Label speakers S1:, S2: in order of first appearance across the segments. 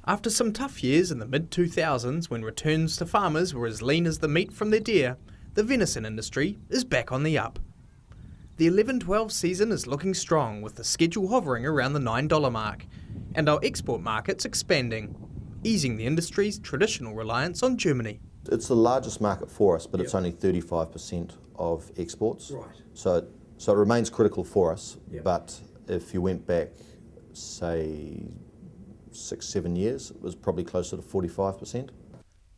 S1: After some tough years in the mid-2000s when returns to farmers were as lean as the meat from their deer, the venison industry is back on the up. The 11-12 season is looking strong with the schedule hovering around the $9 mark and our export markets expanding, easing the industry's traditional reliance on Germany.
S2: It's the largest market for us, but it's only 35% of exports.
S1: Right.
S2: So it remains critical for us, but if you went back, say, 6-7 years, it was probably closer to 45%.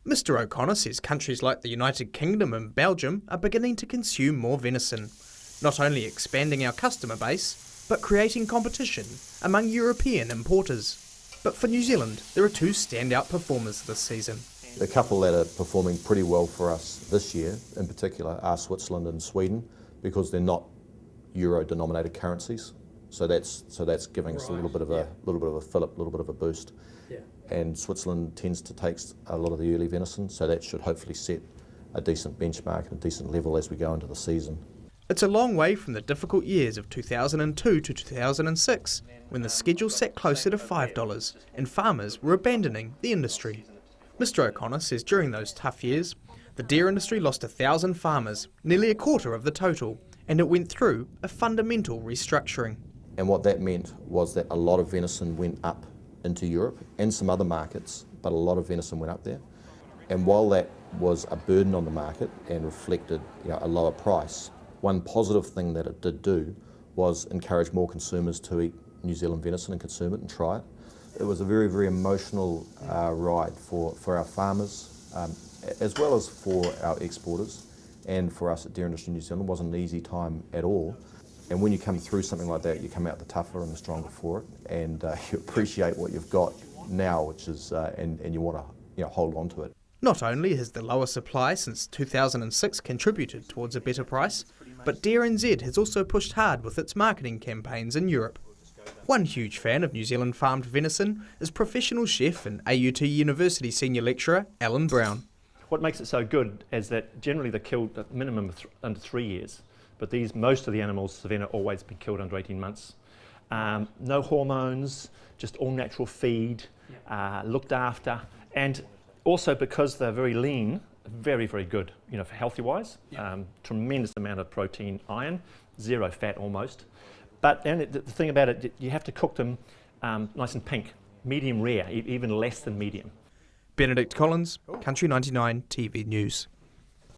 S1: Mr O'Connor says countries like the United Kingdom and Belgium are beginning to consume more venison, not only expanding our customer base, but creating competition among European importers. But for New Zealand, there are two standout performers this season.
S2: The couple that are performing pretty well for us this year, in particular, are Switzerland and Sweden, because they're not euro-denominated currencies. So that's giving us a little bit of a fillip, a little bit of a boost. Yeah. And Switzerland tends to take a lot of the early venison, so that should hopefully set a decent benchmark and a decent level as we go into the season.
S1: It's a long way from the difficult years of 2002 to 2006, when the schedule sat closer to $5 and farmers were abandoning the industry. Mr O'Connor says during those tough years, the deer industry lost 1,000 farmers, nearly a quarter of the total, and it went through a fundamental restructuring.
S2: And what that meant was that a lot of venison went up into Europe and some other markets, but a lot of venison went up there. And while that was a burden on the market and reflected a lower price, one positive thing that it did do was encourage more consumers to eat New Zealand venison and consume it and try it. It was a very, very emotional ride for our farmers, as well as for our exporters, and for us at Deer Industry New Zealand. It wasn't an easy time at all. And when you come through something like that, you come out the tougher and the stronger for it, and you appreciate what you've got now, which is, and you want to hold on to it.
S1: Not only has the lower supply since 2006 contributed towards a better price, but Deer NZ has also pushed hard with its marketing campaigns in Europe. One huge fan of New Zealand farmed venison is professional chef and AUT University senior lecturer Alan Brown.
S3: What makes it so good is that generally they're killed at minimum under 3 years. But most of the animals, Savannah, always been killed under 18 months. No hormones, just all natural feed, looked after, and also because they're very lean, very, very good, for healthy-wise. Tremendous amount of protein, iron, zero fat almost. But the thing about it, you have to cook them nice and pink, medium rare, even less than medium.
S1: Benedict Collins, Country 99 TV News.